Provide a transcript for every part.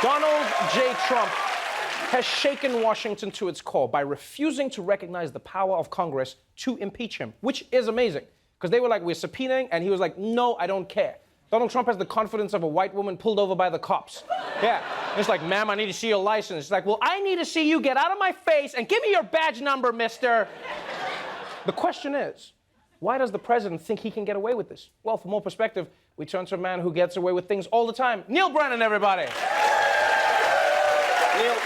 Donald J. Trump has shaken Washington to its core by refusing to recognize the power of Congress to impeach him, which is amazing. Because they were like, we're subpoenaing, and he was like, no, I don't care. Donald Trump has the confidence of a white woman pulled over by the cops. Yeah. And it's like, ma'am, I need to see your license. It's like, well, I need to see you get out of my face and give me your badge number, mister. The question is, why does the president think he can get away with this? Well, for more perspective, we turn to a man who gets away with things all the time. Neal Brennan, everybody. Neal,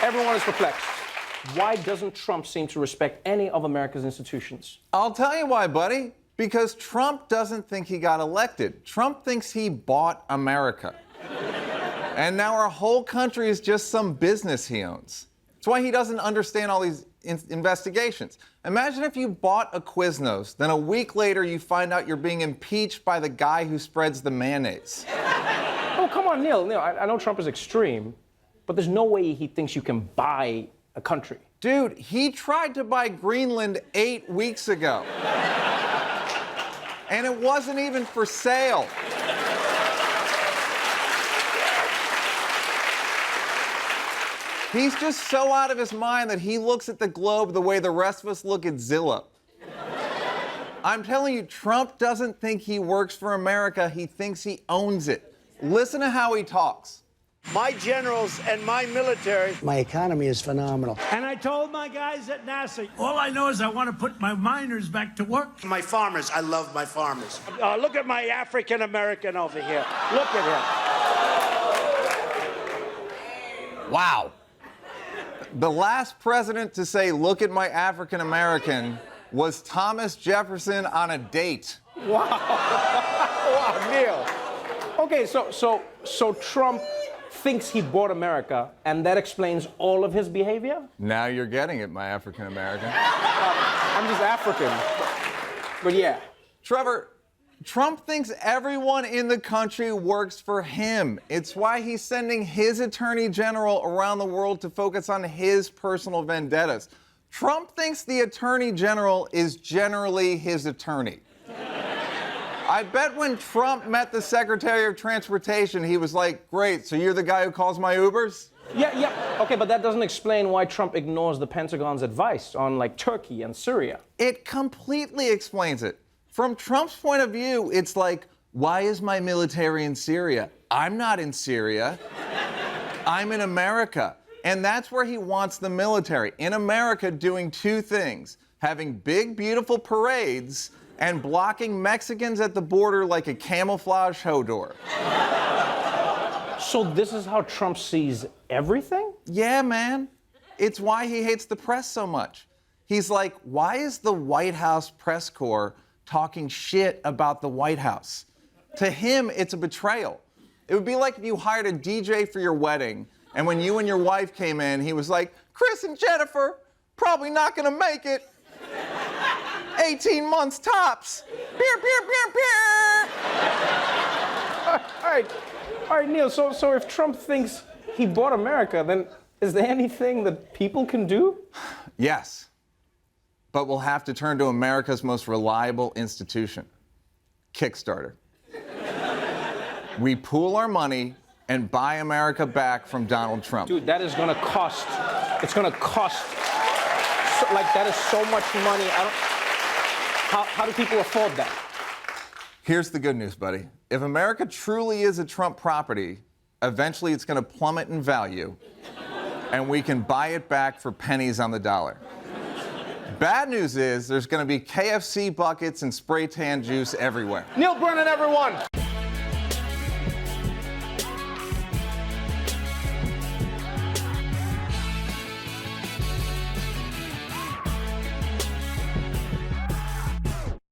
everyone is perplexed. Why doesn't Trump seem to respect any of America's institutions? I'll tell you why, buddy. Because Trump doesn't think he got elected. Trump thinks he bought America. And now our whole country is just some business he owns. That's why he doesn't understand all these investigations. Imagine if you bought a Quiznos, then a week later you find out you're being impeached by the guy who spreads the mayonnaise. Oh, come on, Neal. I know Trump is extreme, but there's no way he thinks you can buy a country. Dude, he tried to buy Greenland 8 weeks ago. And it wasn't even for sale. He's just so out of his mind that he looks at the globe the way the rest of us look at Zillow. I'm telling you, Trump doesn't think he works for America. He thinks he owns it. Listen to how he talks. My generals and my military. My economy is phenomenal. And I told my guys at NASA, all I know is I want to put my miners back to work. My farmers, I love my farmers. Look at my African American over here. Look at him. Wow. The last president to say, look at my African American, was Thomas Jefferson on a date. Wow. Wow, Neal. Okay, so Trump thinks he bought America, and that explains all of his behavior? Now you're getting it, my African American. I'm just African. But yeah. Trevor, Trump thinks everyone in the country works for him. It's why he's sending his attorney general around the world to focus on his personal vendettas. Trump thinks the attorney general is generally his attorney. I bet when Trump met the Secretary of Transportation, he was like, great, so you're the guy who calls my Ubers? Yeah. Okay, but that doesn't explain why Trump ignores the Pentagon's advice on, like, Turkey and Syria. It completely explains it. From Trump's point of view, it's like, why is my military in Syria? I'm not in Syria. I'm in America. And that's where he wants the military. In America, doing two things: having big, beautiful parades and blocking Mexicans at the border like a camouflage hodor. So this is how Trump sees everything? Yeah, man. It's why he hates the press so much. He's like, why is the White House press corps talking shit about the White House? To him, it's a betrayal. It would be like if you hired a DJ for your wedding, and when you and your wife came in, he was like, Chris and Jennifer, probably not gonna make it. 18 months tops. Beer, beer, beer, beer. All right, Neal, so if Trump thinks he bought America, then is there anything that people can do? Yes, but we'll have to turn to America's most reliable institution, Kickstarter. We pool our money and buy America back from Donald Trump. Dude, that is gonna cost. It's gonna cost. That is so much money. How do people afford that? Here's the good news, buddy. If America truly is a Trump property, eventually it's going to plummet in value, and we can buy it back for pennies on the dollar. Bad news is there's going to be KFC buckets and spray tan juice everywhere. Neal Brennan, everyone.